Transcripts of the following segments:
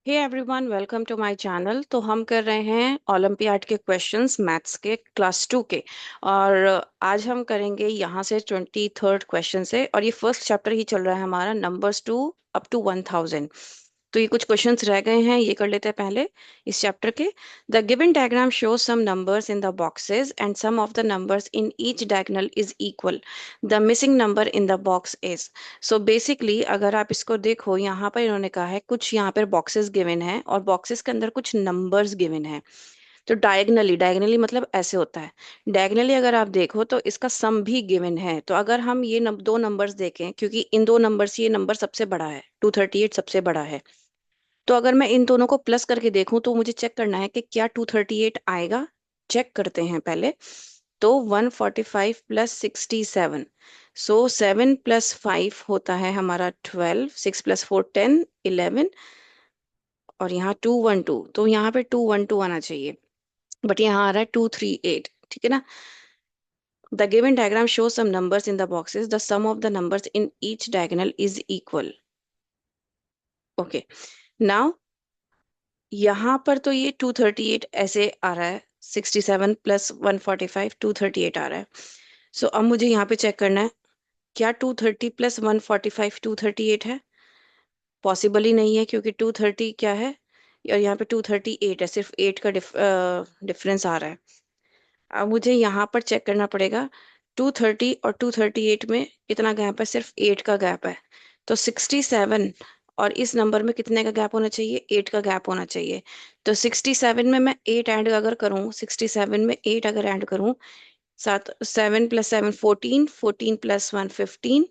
Hey everyone, welcome to my channel. तो हम कर रहे हैं ओलंपियाड के क्वेश्चंस मैथ्स के क्लास 2 के। और आज हम करेंगे यहाँ से 23rd क्वेश्चन से, और ये फर्स्ट चैप्टर ही चल रहा है हमारा, नंबर्स टू अप टू 1000। तो ये कुछ क्वेश्चंस रह गए हैं, ये कर लेते हैं पहले इस चैप्टर के। The given diagram shows some numbers in the boxes and sum of the numbers in each diagonal is equal. The missing number in the box is. So basically अगर आप इसको देखो, यहाँ पर इन्होंने कहा है कुछ यहाँ पर बॉक्सेस गिवन है और बॉक्सेस के अंदर कुछ नंबर्स गिवन है। तो डायगनली डायगनली मतलब ऐसे होता है। डायगनली अगर आप देखो तो इसका सम भी गिवन है। तो अगर हम ये दो नंबर्स देखें, क्योंकि इन दो नंबर से ये नंबर सबसे बड़ा है, 238 सबसे बड़ा है। तो अगर मैं इन दोनों को प्लस करके देखूं तो मुझे चेक करना है कि क्या 238 आएगा। चेक करते हैं पहले। तो 145 प्लस 67, सो 7 प्लस 5 होता है हमारा 12, 6 प्लस 4 10 11, और यहाँ 212, तो यहाँ पे 212 आना चाहिए, बट यहाँ आ रहा है 238। ठीक है ना। The given diagram show some numbers in the boxes, the sum of the numbers in each diagonal is equal. Okay, now यहाँ पर तो ये 238 ऐसे आ रहा है, 67 प्लस 145 238 आ रहा है। सो अब मुझे यहाँ पे चेक करना है, क्या 230 प्लस 145 238 है? पॉसिबल ही नहीं है, क्योंकि 230 क्या है और यहाँ पे 238 है, सिर्फ 8 का डिफरेंस आ रहा है। अब मुझे यहाँ पर चेक करना पड़ेगा, 230 और 238 में इतना गैप है, सिर्फ 8 का गैप है। तो 67 और इस नंबर में कितने का गैप होना चाहिए? 8 का गैप होना चाहिए। तो 67 में मैं 8 ऐड अगर करूँ, 67 में 8 अगर ऐड करूँ, सात 7 प्लस 7 14, 14 प्लस 1 15,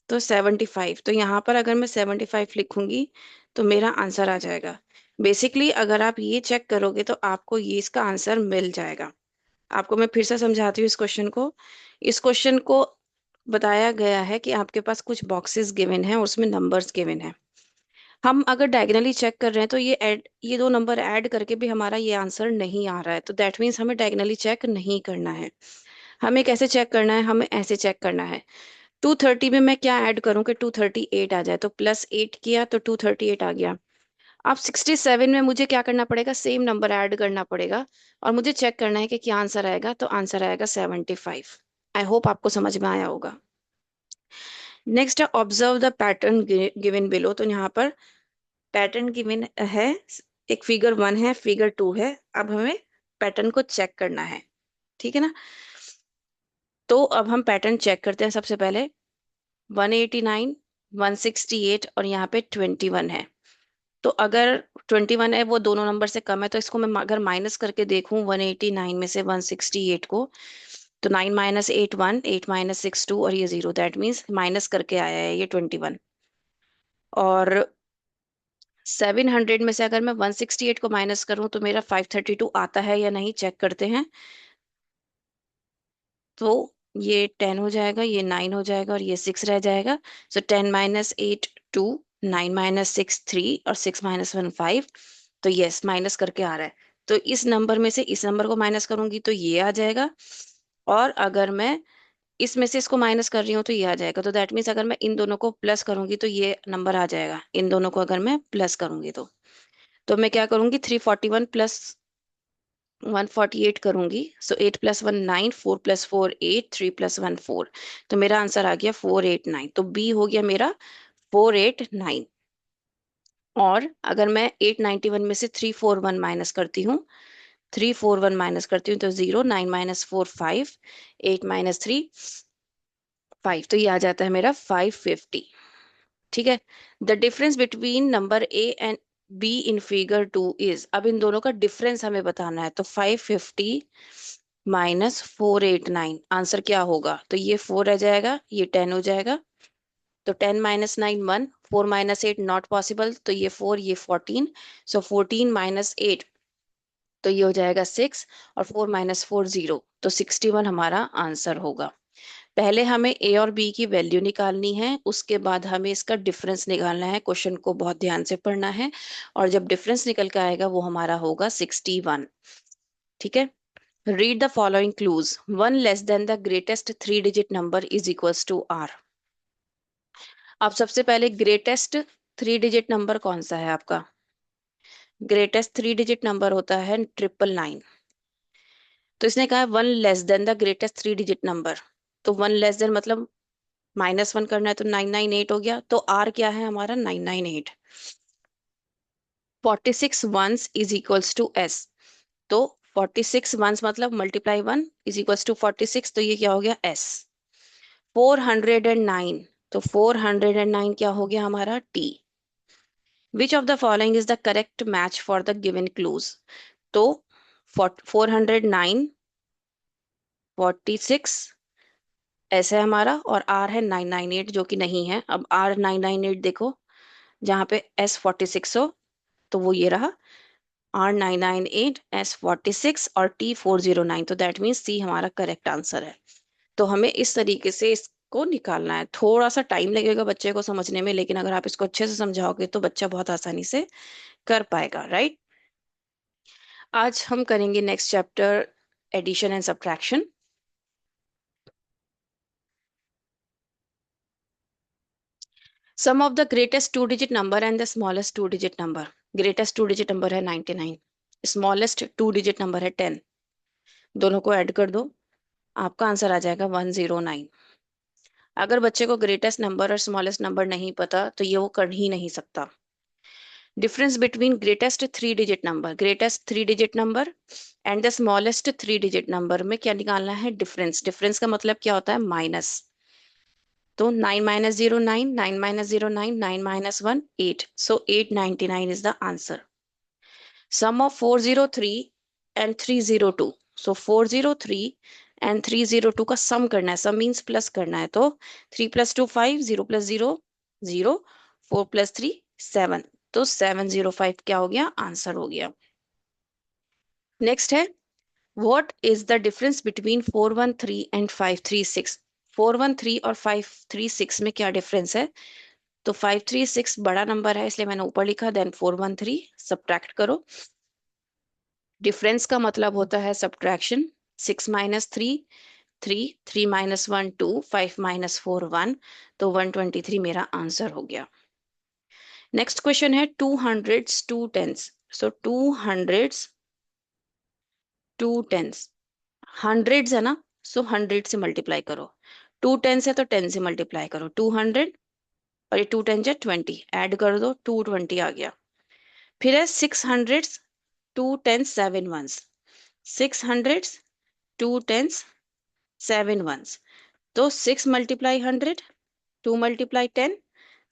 तो 75। तो यहाँ पर अगर मैं 75 लिखूंगी तो मेरा आंसर आ जाएगा। बेसिकली अगर आप ये चेक करोगे तो आपको ये इसका आंसर मिल जाएगा। आपको मैं फिर से समझाती हूँ इस क्वेश्चन को। इस क्वेश्चन को बताया गया है कि आपके पास कुछ बॉक्सेस गिवन हैं और उसमें नंबर्स गिवन हैं। हम अगर डायगनली चेक कर रहे हैं तो ये दो नंबर ऐड करके भी हमारा ये आंसर नहीं आ रहा है, तो दैट मीन्स हमें डायगनली चेक नहीं करना है। हमें कैसे चेक करना है? हमें ऐसे चेक करना है। 230 में मैं क्या ऐड करूं कि 238 आ जाए? तो प्लस 8 किया तो 238 आ गया। अब 67 में मुझे क्या करना पड़ेगा? सेम नंबर ऐड करना पड़ेगा, और मुझे चेक करना है कि क्या आंसर आएगा। तो आंसर आएगा 75। आई होप आपको समझ में आया होगा। नेक्स्ट है observe the pattern given below. तो यहाँ पर पैटर्न गिवन है, एक फिगर 1 है, फिगर 2 है। अब हमें पैटर्न को चेक करना है। ठीक है ना। तो अब हम पैटर्न चेक करते हैं। सबसे पहले 189, 168 और यहाँ पे 21 है। तो अगर 21 है वो दोनों नंबर से कम है, तो इसको मैं अगर माइनस करके देखूं 189 में से 168 को, तो 9 माइनस 8 1, 8 माइनस 6 2, और ये 0, दैट मीन्स माइनस करके आया है ये 21। और 700 में से अगर मैं 168 को माइनस करूं तो मेरा 532 आता है या नहीं, चेक करते हैं। तो ये 10 हो जाएगा, ये 9 हो जाएगा और ये 6 रह जाएगा। सो 10 माइनस 8 2, 9 माइनस 6 3, और 6 माइनस 1 5। तो यस, माइनस करके आ रहा है। तो इस नंबर में से इस नंबर को माइनस करूंगी तो ये आ जाएगा, और अगर मैं इसमें से इसको माइनस कर रही हूँ तो ये आ जाएगा। तो दैट मीन्स अगर मैं इन दोनों को प्लस करूंगी तो ये नंबर आ जाएगा, इन दोनों को अगर मैं प्लस करूंगी तो मैं क्या करूंगी, 341 प्लस 148 करूंगी। सो 8 प्लस 1 9, 4 प्लस 4 8, 3 प्लस 1 4। तो मेरा आंसर आ गया 489। तो बी हो गया मेरा 489। और अगर मैं 891 में से 341 माइनस करती हूँ, 341 माइनस करती हूँ तो 0, 9 माइनस 4 5, 8 माइनस 3 5, तो ये आ जाता है मेरा 550। ठीक है। The difference between number A and be in figure 2 is. अब इन दोनों का डिफरेंस हमें बताना है। तो 550 माइनस 489, आंसर क्या होगा? तो ये 4 रह जाएगा, ये 10 हो जाएगा। तो 10 माइनस 9 1, 4 माइनस 8 नॉट पॉसिबल, तो ये 4, ये 14। सो 14 माइनस 8, तो ये हो जाएगा 6, और 4 माइनस 4 0, तो 61 हमारा आंसर होगा। पहले हमें ए और बी की वैल्यू निकालनी है, उसके बाद हमें इसका डिफरेंस निकालना है। क्वेश्चन को बहुत ध्यान से पढ़ना है, और जब डिफरेंस निकल के आएगा वो हमारा होगा 61। ठीक है। Read the following clues. One less than the greatest three digit number is equals to R. अब सबसे पहले ग्रेटेस्ट थ्री डिजिट नंबर कौन सा है आपका? ग्रेटेस्ट 3 डिजिट नंबर होता है 999। तो इसने कहा है one less than the greatest 3 digit number. तो वन लेस देन मतलब -1 करना है तो 998 हो गया। तो आर क्या है हमारा 998। 46 ones is equals to S. तो 46 वंस मतलब मल्टीप्लाई 1 इज इक्वल्स टू 46। तो ये क्या हो गया एस। 409। तो 409 क्या हो गया हमारा T. Which of the following is the correct match for the given clues. तो 409, 46 ऐसे है हमारा, और आर है 998 जो कि नहीं है। अब आर 998 देखो, जहाँ पे S46 हो तो वो ये रहा R998 S46 और T409। तो दैट मीन्स सी हमारा करेक्ट आंसर है। तो हमें इस तरीके से इसको निकालना है। थोड़ा सा टाइम लगेगा बच्चे को समझने में, लेकिन अगर आप इसको अच्छे से समझाओगे तो बच्चा बहुत आसानी से कर पाएगा, राइट। आज हम करेंगे next chapter, addition and subtraction. Sum of the greatest 2 digit number and the smallest 2 digit number. Greatest 2 digit number है 99, स्मॉलेस्ट 2 डिजिट नंबर है 10। दोनों को ऐड कर दो, आपका आंसर आ जाएगा 109। अगर बच्चे को ग्रेटेस्ट नंबर और स्मॉलेस्ट नंबर नहीं पता तो ये वो कर ही नहीं सकता। Difference between greatest 3 digit number and the smallest 3 digit number में क्या निकालना है, डिफरेंस। डिफरेंस का मतलब क्या होता है, माइनस। तो 9 - 0 9, 9 - 0 9, 9 - 1 8। सो 899 is the answer. Sum of 403 and 302। So 403 and 302 का सम करना है। सम मीन्स प्लस करना है। तो 3 + 2 5, 0 + 0 0, 4 + 3 7। तो 705 क्या हो गया, आंसर हो गया। नेक्स्ट है, what is the difference between 413 and 536। 413 और 536 में क्या डिफरेंस है। तो 536 बड़ा नंबर है इसलिए मैंने ऊपर लिखा, देन 413 सब्ट्रैक्ट करो। डिफरेंस का मतलब होता है सब्ट्रैक्शन। 6 - 3 3, 3 - 1 2, 5 - 4 1। तो 123 मेरा आंसर हो गया। नेक्स्ट क्वेश्चन है, two hundreds two tens. So two hundreds two tens, hundreds है ना, सो 100 से मल्टीप्लाई करो। टू टेंस है तो 10 से मल्टीप्लाई करो। 200 और ये 2 10 = 20, ऐड कर दो, 220 आ गया। फिर है 600 2 10 7 1। 600 2 10 7 1। तो 6 × 100, 2 × 10,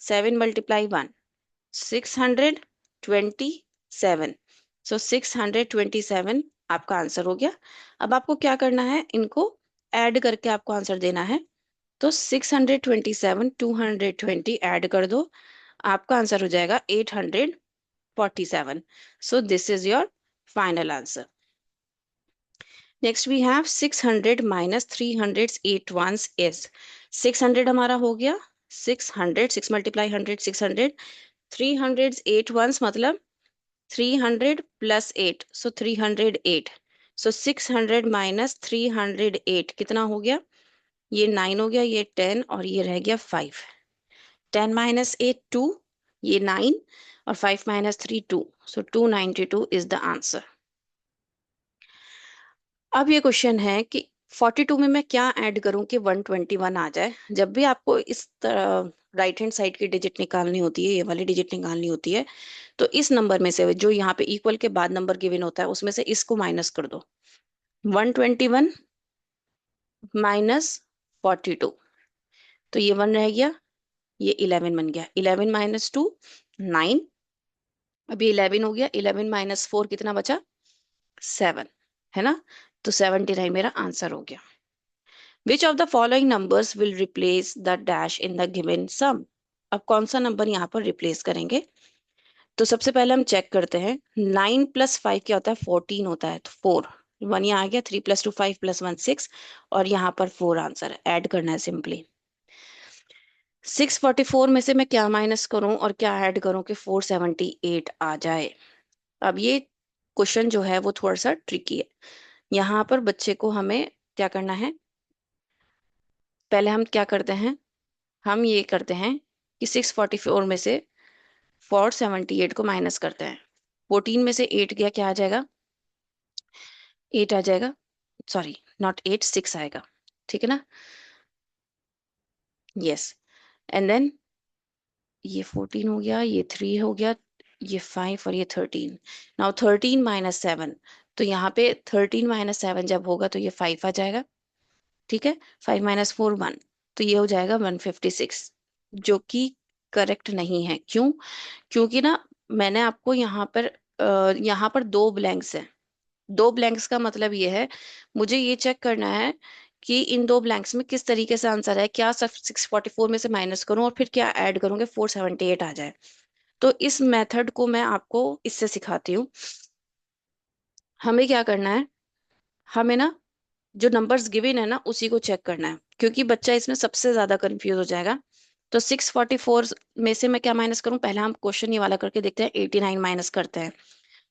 7 × 1, 627। सो 627 आपका आंसर हो गया। अब आपको क्या करना है, इनको ऐड करके आपको आंसर देना है। तो 627 220 ऐड कर दो, आपका आंसर हो जाएगा 847। So this is your final answer. Next we have 600 - 381 is. 600 हमारा हो गया, 600 6 × 100 600। 308 मतलब 300 + 8, सो 308। सो 600 - 308 कितना हो गया, ये 9 हो गया, ये 10 और ये रह गया 5। 10 - 8 2, ये 9 और 5 - 3 2। सो 292 इज द आंसर। अब ये क्वेश्चन है कि 42 में मैं क्या ऐड करूं कि 121 आ जाए। जब भी आपको इस तरह राइट हैंड साइड की डिजिट निकालनी होती है, ये वाली डिजिट निकालनी होती है, तो इस नंबर में से जो यहाँ पे इक्वल के बाद नंबर गिवन होता है उसमें से इसको माइनस कर दो। 121 - 42, तो ये 1 रह गया, ये 11 बन गया। 11 - 2 9, अभी 11 हो गया। 11 - 4 कितना बचा, 7, है ना। तो 79 मेरा आंसर हो गया। Which of the following numbers will replace the dash in the given sum। अब कौन सा नंबर यहाँ पर रिप्लेस करेंगे। तो सबसे पहले हम चेक करते हैं, 9 + 5 क्या होता है, 14 होता है। तो 4, 1 यहाँ आ गया। 3 + 2 5 + 1 6, और यहाँ पर 4 आंसर ऐड करना है सिंपली। 644 में से मैं क्या माइनस करूं और क्या ऐड करूं कि 478 आ जाए। अब ये क्वेश्चन जो है वो थोड़ा सा ट्रिकी है। यहाँ पर बच्चे को हमें क्या करना है, पहले हम क्या करते हैं, हम ये करते हैं कि 644 में से 478 को माइनस करते हैं। 14 में से 8 गया, क्या आ जाएगा? 8 आ जाएगा, सॉरी नॉट 8, 6 आएगा। ठीक है ना? यस। एंड देन ये 14 हो गया, ये 3 हो गया, ये 5 और ये 13। नाउ 13 माइनस 7, तो यहाँ पे 13 माइनस 7 जब होगा तो ये 5 आ जाएगा। ठीक है, 5 माइनस 4 1, तो ये हो जाएगा 156, जो कि करेक्ट नहीं है। क्यों? क्योंकि ना मैंने आपको यहाँ पर दो ब्लैंक्स हैं। दो ब्लैंक्स का मतलब ये है, मुझे ये चेक करना है कि इन दो ब्लैंक्स में किस तरीके से आंसर है, क्या सिर्फ 644 में से माइनस करूं और फिर क्या ऐड करूंगे 478 आ जाए। तो इस मेथड को मैं आपको इससे सिखाती हूँ। हमें क्या करना है, हमें ना जो नंबर्स गिवन है ना उसी को चेक करना है, क्योंकि बच्चा इसमें सबसे ज्यादा कंफ्यूज हो जाएगा। तो 644 में से मैं क्या माइनस करूं, पहले हम क्वेश्चन ये वाला करके देखते हैं। 89 माइनस करते हैं,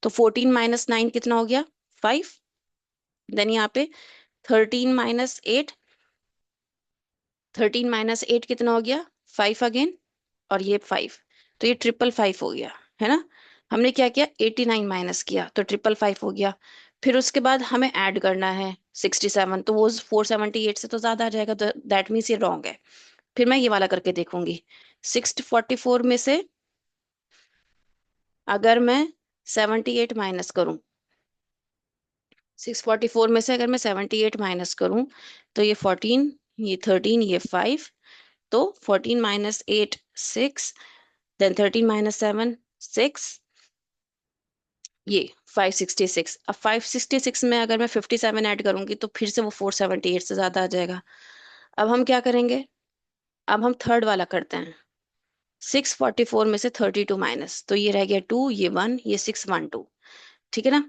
तो 14 माइनस 9 कितना हो गया? 5। देन यहाँ पे 13 माइनस 8, 13 माइनस 8 कितना हो गया? 5 अगेन, और ये 5, तो ये 555 हो गया, है ना? हमने क्या किया, 89 माइनस किया तो 555 हो गया। फिर उसके बाद हमें ऐड करना है 67, तो वो 478 से तो ज्यादा आ जाएगा, तो दैट मीन्स ये रॉन्ग है। फिर मैं ये वाला करके देखूंगी। 644 में से अगर मैं 78 माइनस करूं, 644 में से अगर मैं 78 माइनस करूं, तो ये 14, ये 13, ये 5, तो 14 माइनस 8 6, देन 13 माइनस 7 6, ये 566। अब 566 में अगर मैं 57 ऐड करूंगी तो फिर से वो 478 से ज्यादा आ जाएगा। अब हम क्या करेंगे, अब हम थर्ड वाला करते हैं। 644 में से 32 माइनस, तो ये रह गया 2, ये 1, ये 612। ठीक है ना?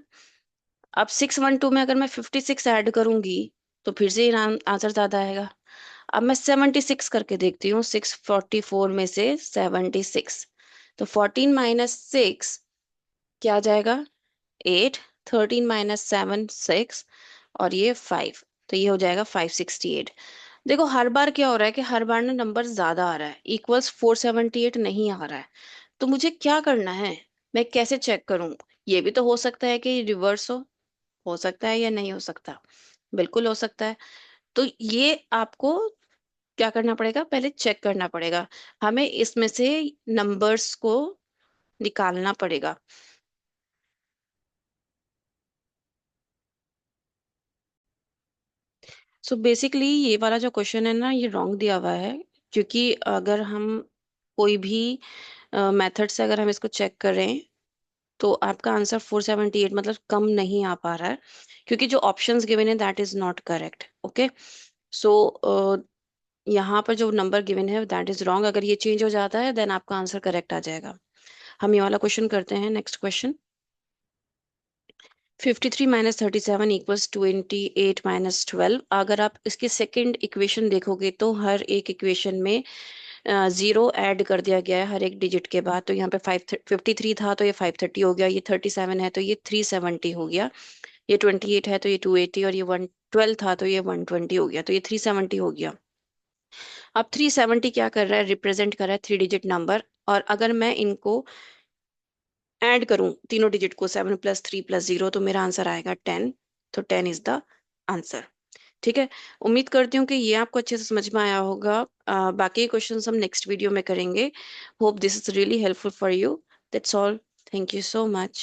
अब 612 में अगर मैं 56 ऐड करूंगी तो फिर से ये आंसर ज्यादा आएगा। अब मैं 76 करके देखती हूँ, 644 में से 76, तो 14 माइनस 6 क्या आ जाएगा? 8, 13 माइनस 7 6, और ये 5, तो ये हो जाएगा 568। देखो हर बार क्या हो रहा है कि हर बार ना नंबर ज्यादा आ रहा है, इक्वल्स 478 नहीं आ रहा है। तो मुझे क्या करना है, मैं कैसे चेक करूं? ये भी तो हो सकता है कि रिवर्स हो सकता है या नहीं हो सकता, बिल्कुल हो सकता है। तो ये आपको क्या करना पड़ेगा, पहले चेक करना पड़ेगा। हमें इसमें से नंबर्स को निकालना पड़ेगा। सो बेसिकली ये वाला जो क्वेश्चन है ना, ये रॉन्ग दिया हुआ है। क्योंकि अगर हम कोई भी मेथड से अगर हम इसको चेक करें तो आपका आंसर 478 मतलब कम नहीं आ पा रहा है, क्योंकि जो ऑप्शंस गिवन है that is not correct. Okay, so यहाँ पर जो नंबर गिवन है दैट इज रॉन्ग। अगर ये चेंज हो जाता है देन आपका आंसर करेक्ट आ जाएगा। हम ये वाला क्वेश्चन करते हैं, next question. 53 minus 37 equals 28 minus 12। अगर आप इसके सेकंड इक्वेशन देखोगे तो हर एक इक्वेशन में जीरो ऐड कर दिया गया है हर एक डिजिट के बाद। तो यहाँ पे 53 था तो ये 530 हो गया, ये 37 है तो ये 370 हो गया, ये 28 है तो ये 280, और ये 112 था तो ये 120 हो गया, तो ये 370 हो गया। अब 370 क्या कर रहा है, रिप्रेजेंट कर रहा है थ्री डिजिट नंबर। और अगर मैं इनको ऐड करूं तीनों डिजिट को, 7 + 3 + 0, तो मेरा आंसर आएगा 10। तो 10 इज द आंसर। ठीक है, उम्मीद करती हूँ कि ये आपको अच्छे से समझ में आया होगा। बाकी क्वेश्चंस हम नेक्स्ट वीडियो में करेंगे। Hope this is really helpful for you. That's all. Thank you so much.